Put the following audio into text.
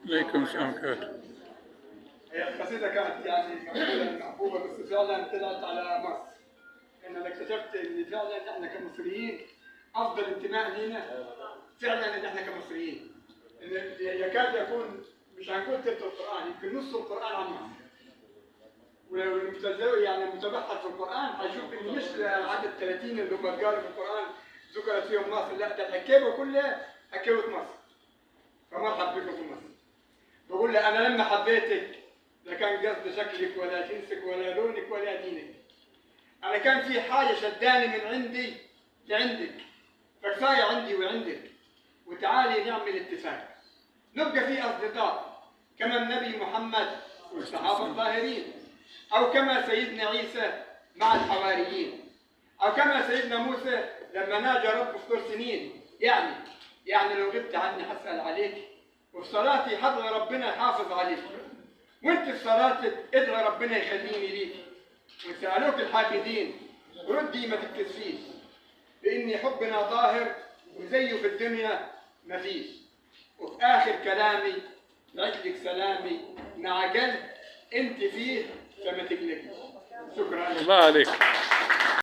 عليكم السلام كاتب. هي القصيدة كانت يعني مقبولة محبوبة، بس فعلا طلعت على مصر. أنا اكتشفت إن فعلا إحنا كمصريين أفضل انتماء لينا فعلا إن إحنا كمصريين. إن يكاد يكون مش هنقول تلت القرآن، يمكن نص القرآن عن مصر. ولو يعني متبحر في القرآن هيشوف إن مش عدد 30 اللي هم قالوا في القرآن ذكرت فيهم مصر، لا ده الحكاية كلها حكاية مصر. فمرحب بكم في مصر. بقول له أنا لما حبيتك لا كان قصد شكلك ولا جنسك ولا لونك ولا دينك. أنا كان في حاجة شداني من عندي لعندك، فكفاية عندي وعندك، وتعالي نعمل اتفاق. نبقى في أصدقاء كما النبي محمد والصحابة الطاهرين، أو كما سيدنا عيسى مع الحواريين، أو كما سيدنا موسى لما ناجى ربه في طور سنين. يعني لو غبت عني هسأل عليك، وفي صلاتي حضر ربنا يحافظ عليك، وانت في صلاتك ادعي ربنا يخليني ليك، وسألوك الحاقدين ردي ما تتكسفيش، لأن حبنا ظاهر وزيه في الدنيا مفيش. وفي آخر كلامي بعتلك سلامي مع قلب انت فيه فما تقلقيش. شكرا. الله عليك.